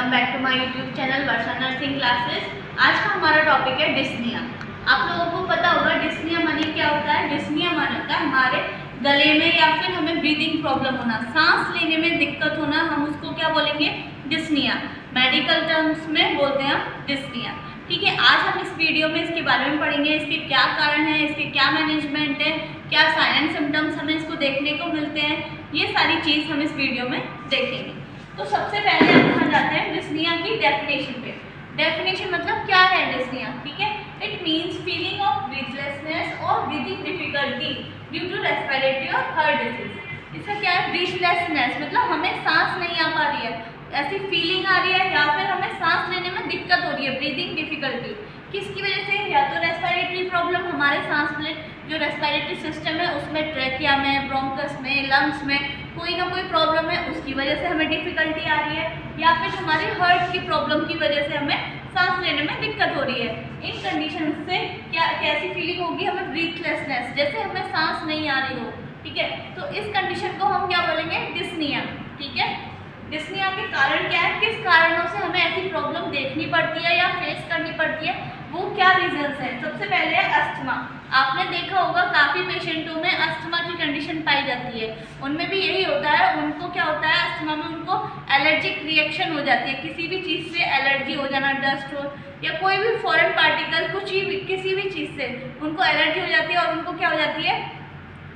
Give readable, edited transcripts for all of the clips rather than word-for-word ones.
Welcome back to my YouTube channel Varsha nursing classes. आज का हमारा टॉपिक है डिस्निया। आप लोगों को पता होगा डिस्निया माने क्या होता है। डिस्निया माने होता है हमारे गले में या फिर हमें ब्रीदिंग प्रॉब्लम होना, सांस लेने में दिक्कत होना, हम उसको क्या बोलेंगे, डिस्निया। मेडिकल टर्म्स में बोलते हैं डिस्निया। ठीक है, आज हम इस वीडियो में इसके बारे में पढ़ेंगे, इसके क्या कारण है, इसके क्या मैनेजमेंट है, क्या साइन एंड सिम्टम्स हमें इसको देखने को मिलते हैं, ये सारी चीज़ हम इस वीडियो में देखेंगे। तो सबसे पहले हम यहाँ जाते हैं डिस्निया की डेफिनेशन पे। डेफिनेशन मतलब क्या है डिस्निया, ठीक है। It means feeling of breathlessness और breathing difficulty due to respiratory और हार्ट डिजीज। इसका क्या है, ब्रीथलेसनेस मतलब हमें सांस नहीं आ पा रही है, ऐसी फीलिंग आ रही है, या फिर हमें सांस लेने में दिक्कत हो रही है, ब्रीदिंग डिफिकल्टी। किसकी वजह से, या तो रेस्पिरेटरी प्रॉब्लम, हमारे सांस में जो रेस्पिरेटरी सिस्टम है उसमें, ट्रैकिया में, ब्रोंकस में, लंग्स में कोई ना कोई प्रॉब्लम है, उसकी वजह से हमें डिफिकल्टी आ रही है, या फिर हमारे हार्ट की प्रॉब्लम की वजह से हमें सांस लेने में दिक्कत हो रही है। इन कंडीशन से क्या कैसी फीलिंग होगी, हमें ब्रीथलेसनेस, जैसे हमें सांस नहीं आ रही हो, ठीक है। तो इस कंडीशन को हम क्या बोलेंगे, डिस्निया, ठीक है। डिस्निया के कारण क्या है, किस कारणों से हमें ऐसी प्रॉब्लम देखनी पड़ती है या फेस करनी पड़ती है, वो क्या रीजंस है। सबसे पहले है अस्थमा। आपने देखा होगा काफ़ी पेशेंटों में अस्थमा की कंडीशन पाई जाती है, उनमें भी यही होता है। उनको क्या होता है, अस्थमा में उनको एलर्जिक रिएक्शन हो जाती है, किसी भी चीज़ से एलर्जी हो जाना, डस्ट हो या कोई भी फॉरेन पार्टिकल, कुछ ही किसी भी चीज़ से उनको एलर्जी हो जाती है और उनको क्या हो जाती है,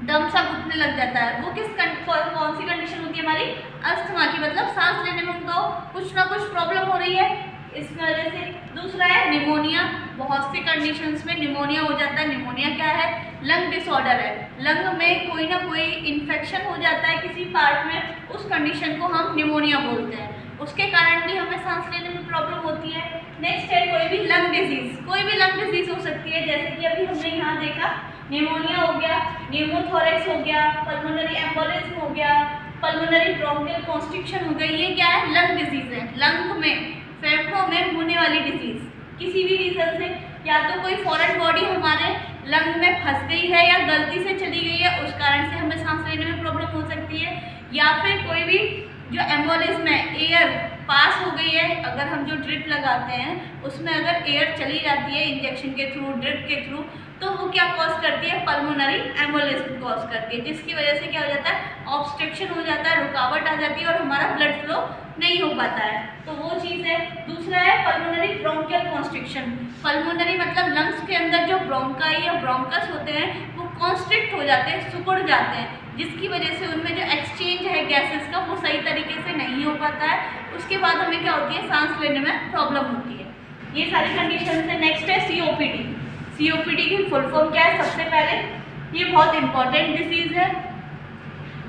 दम सा घुटने लग जाता है। वो कौन सी कंडीशन होती है, हमारी अस्थमा की, मतलब सांस लेने में उनको कुछ ना कुछ प्रॉब्लम हो रही है, इस वजह से। दूसरा है निमोनिया। बहुत सी कंडीशंस में निमोनिया हो जाता है। निमोनिया क्या है, लंग डिसऑर्डर है, लंग में कोई ना कोई इन्फेक्शन हो जाता है किसी पार्ट में, उस कंडीशन को हम निमोनिया बोलते हैं, उसके कारण भी हमें सांस लेने में प्रॉब्लम होती है। नेक्स्ट है कोई भी लंग डिजीज, कोई भी लंग डिजीज हो सकती है, जैसे कि अभी हमने यहाँ देखा निमोनिया हो गया, न्यूमोथोरेक्स हो गया, पल्मोनरी एम्बोलिज्म हो गया, पल्मोनरी ब्रोंकियल कॉन्स्ट्रिक्शन हो गई। ये क्या है, लंग डिजीज है, लंग में, फेफड़ों में होने वाली डिजीज। किसी भी रीजन से, या तो कोई फॉरेन बॉडी हमारे लंग में फंस गई है या गलती से चली गई है, उस कारण से हमें सांस लेने में प्रॉब्लम हो सकती है, या फिर कोई भी जो एम्बोलिज्म है, एयर पास हो गई है, अगर हम जो ड्रिप लगाते हैं उसमें अगर एयर चली जाती है इंजेक्शन के थ्रू, ड्रिप के थ्रू, तो वो क्या कॉज करती है, पल्मोनरी एम्बोलिज्म कॉज करती है, जिसकी वजह से क्या हो जाता है, ऑब्स्ट्रक्शन हो जाता है, रुकावट आ जाती है और हमारा ब्लड फ्लो नहीं हो पाता है। तो वो चीज़ है। दूसरा है पल्मोनरी ब्रोंकियल कॉन्स्ट्रिक्शन। पल्मोनरी मतलब लंग्स के अंदर जो ब्रोंकाई या ब्रोंकस होते हैं वो कॉन्स्ट्रिक्ट हो जाते हैं, सिकुड़ जाते हैं, जिसकी वजह से उनमें जो एक्सचेंज है गैसेस का वो सही तरीके से नहीं हो पाता है। उसके बाद हमें क्या होती है, सांस लेने में प्रॉब्लम होती है। ये सारी कंडीशन है। नेक्स्ट है सीओपीडी। सीओपीडी की फुल फॉर्म क्या है, सबसे पहले ये बहुत इंपॉर्टेंट डिजीज है,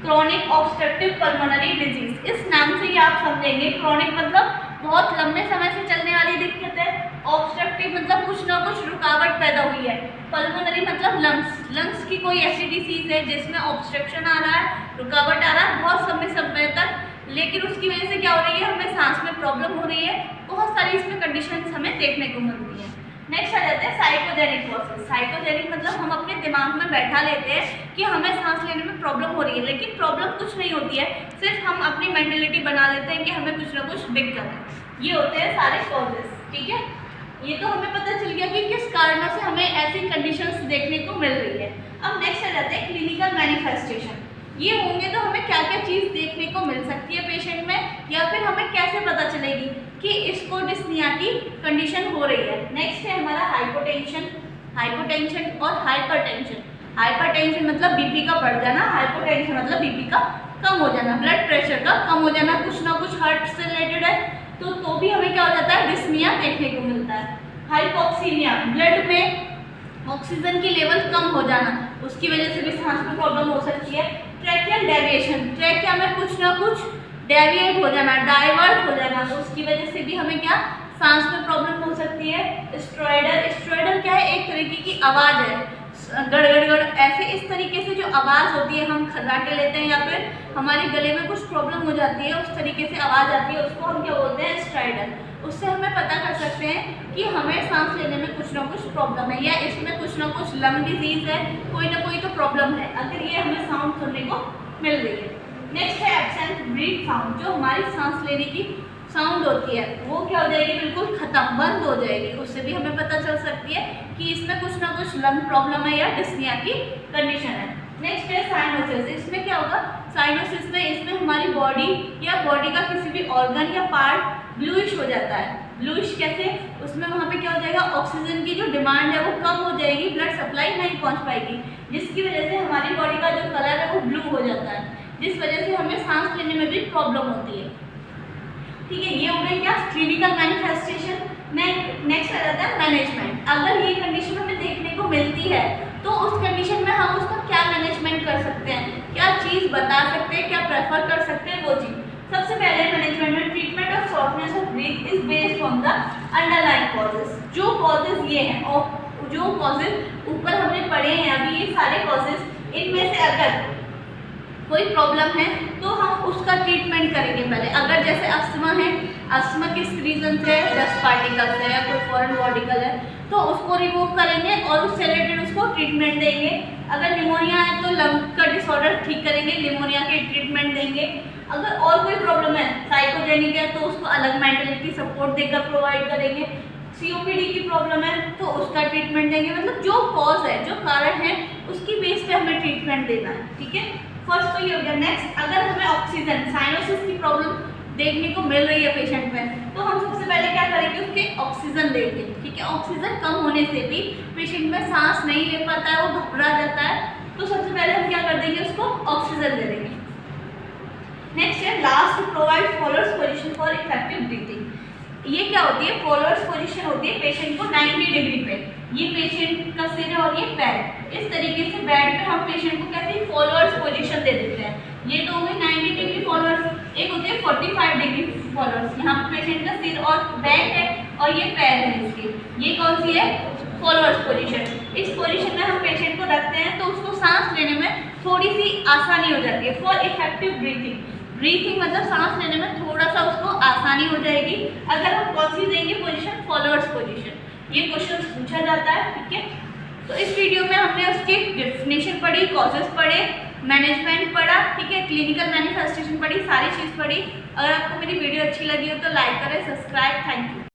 क्रोनिक ऑब्स्ट्रक्टिव पल्मोनरी डिजीज। इस नाम से ही आप समझेंगे, क्रोनिक मतलब बहुत लंबे समय से चलने वाली दिक्कत है, ऑब्स्ट्रक्टिव मतलब कुछ ना कुछ रुकावट पैदा हुई है, पल्मोनरी मतलब लंग्स, लंग्स की कोई ऐसी डिसीज है जिसमें ऑब्स्ट्रक्शन आ रहा है, रुकावट आ रहा है बहुत समय तक, लेकिन उसकी वजह से क्या हो रही है, हमें सांस में प्रॉब्लम हो रही है। बहुत सारी इसमें कंडीशंस हमें देखने को मिलती है। नेक्स्ट आ जाते हैं साइकोजेनिक कॉजेज। साइकोजेनिक मतलब हम अपने दिमाग में बैठा लेते हैं कि हमें सांस लेने में प्रॉब्लम हो रही है, लेकिन प्रॉब्लम कुछ नहीं होती है, सिर्फ हम अपनी मेंटलिटी बना लेते हैं कि हमें कुछ ना कुछ दिक्कत है। ये होते हैं सारे कॉजेज, ठीक है। ये तो हमें पता चल गया कि किस कारणों से हमें ऐसी कंडीशंस देखने को मिल रही है। अब नेक्स्ट आ जाते हैं क्लिनिकल मैनिफेस्टेशन। ये होंगे तो हमें क्या क्या चीज़ देखने को मिल सकती है पेशेंट में, या फिर हमें कैसे पता चलेगी कि इसको डिस्निया की कंडीशन हो रही है। नेक्स्ट है हमारा हाइपोटेंशन। हाइपोटेंशन और हाइपरटेंशन। हाइपरटेंशन मतलब बीपी का बढ़ जाना, हाइपोटेंशन मतलब बीपी का कम हो जाना, ब्लड प्रेशर का कम हो जाना, कुछ ना कुछ हार्ट से रिलेटेड है तो भी हमें क्या हो जाता है, डिस्निया देखने को मिलता है। हाइपोक्सीमिया, ब्लड में ऑक्सीजन की लेवल कम हो जाना, उसकी वजह से भी सांस में प्रॉब्लम हो सकती है। ट्रैकियल डेविएशन, ट्रैकिया में कुछ ना कुछ डेविएट हो जाना, डाइवर्ट हो जाना, उसकी वजह से भी हमें क्या, सांस में प्रॉब्लम हो सकती है। स्ट्रोइडर, स्ट्रोइडर क्या है, एक तरीके की आवाज़ है, गड़ गड़ गड़ ऐसे इस तरीके से जो आवाज़ होती है, हम खर्राटे लेते हैं या फिर हमारे गले में कुछ प्रॉब्लम हो जाती है, उस तरीके से आवाज़ आती है, उसको हम क्या बोलते हैं, स्ट्राइडर। उससे हमें पता कर सकते हैं कि हमें सांस लेने में कुछ ना कुछ प्रॉब्लम है, या इसमें कुछ ना कुछ लंग डिजीज है, कोई ना कोई तो प्रॉब्लम है, अगर ये हमें साउंड सुनने को मिल रही है। नेक्स्ट है एब्सेंट ब्रीथ साउंड, जो हमारी सांस लेने की साउंड होती है वो क्या हो जाएगी, बिल्कुल खत्म, बंद हो जाएगी। उससे भी हमें पता चल सकती है कि इसमें कुछ ना कुछ लंग प्रॉब्लम है या डिस्निया की कंडीशन है। नेक्स्ट है साइनोसिस। इसमें क्या होगा, साइनोसिस में इसमें हमारी बॉडी या बॉडी का किसी भी ऑर्गन या पार्ट ब्लूइश हो जाता है। ब्लूइश कैसे, उसमें वहाँ पे क्या हो जाएगा, ऑक्सीजन की जो डिमांड है वो कम हो जाएगी, ब्लड सप्लाई नहीं पहुँच पाएगी, जिसकी वजह से हमारी बॉडी का जो कलर है वो ब्लू हो जाता है, जिस वजह से हमें सांस लेने में भी प्रॉब्लम होती है। ठीक है, ये हो गई क्या, क्लिनिकल मैनिफेस्टेशन। नेक्स्ट आ जाता है मैनेजमेंट। अगर ये कंडीशन हमें देखने को मिलती है तो उस कंडीशन में हम उसका क्या मैनेजमेंट कर सकते हैं, क्या चीज़ बता सकते हैं, क्या प्रेफर कर सकते हैं वो चीज़। सबसे पहले मैनेजमेंट में treatment of shortness of breath is based on the underlying causes. जो कॉजेज ये हैं और जो कॉजेज ऊपर हमने पढ़े हैं अभी, ये सारे कॉजेज, इनमें से अगर कोई प्रॉब्लम है तो हम उसका ट्रीटमेंट करेंगे पहले। अगर जैसे अस्थमा है, अस्थमा किस रीज़न से है, डस्ट पार्टिकल से है, कोई फॉरेन पार्टिकल है, तो उसको रिमूव करेंगे और उससे रिलेटेड उसको ट्रीटमेंट देंगे। अगर निमोनिया है तो लंग का डिसऑर्डर ठीक करेंगे, निमोनिया के ट्रीटमेंट देंगे। अगर और कोई प्रॉब्लम है, साइकोजेनिक है, तो उसको अलग मेंटलिटी सपोर्ट देकर प्रोवाइड करेंगे। COPD की प्रॉब्लम है तो उसका ट्रीटमेंट देंगे। मतलब जो कॉज है, जो कारण है, उसकी बेस पे हमें ट्रीटमेंट देना है। ठीक है, फर्स्ट तो ये हो गया। नेक्स्ट, अगर हमें ऑक्सीजन, साइनोसिस की प्रॉब्लम देखने को मिल रही है पेशेंट में, तो हम सबसे पहले क्या करेंगे, उसके ऑक्सीजन देंगे। ठीक है, ऑक्सीजन कम होने से भी पेशेंट में सांस नहीं ले पाता है, वो घबरा जाता है, तो सबसे पहले हम क्या कर देंगे, उसको ऑक्सीजन दे देंगे। नेक्स्ट है last, provide followers position for effective breathing. ये क्या होती है, फॉलोअर्स पोजीशन होती है पेशेंट को 90 डिग्री पे, ये पेशेंट का सिर है और ये पैर, इस तरीके से बेड पे हम पेशेंट को कैसे फॉलोअर्स पोजीशन दे देते हैं। ये तो हो गई 90 डिग्री फॉलोअर्स। एक होती है 45 डिग्री फॉलोअर्स, यहाँ पे पेशेंट का सिर और बैक है और ये पैर है इसके, ये कौन सी है, फॉलोअर्स पोजीशन। इस पोजीशन में हम पेशेंट को रखते हैं तो उसको सांस लेने में थोड़ी सी आसानी हो जाती है। फॉर इफेक्टिव ब्रीथिंग, ब्रीथिंग मतलब सांस लेने में थोड़ा सा उसको आसानी हो जाएगी अगर हम कौन सी देंगे पोजीशन, फॉलोअर्स पोजीशन। ये क्वेश्चन पूछा जाता है। ठीक है, तो इस वीडियो में हमने उसकी डेफिनेशन पढ़ी, कॉजेस पढ़े, मैनेजमेंट पढ़ा, ठीक है, क्लिनिकल मैनिफेस्टेशन पढ़ी, सारी चीज़ पढ़ी। अगर आपको मेरी वीडियो अच्छी लगी हो तो लाइक करें, सब्सक्राइब। Thank you.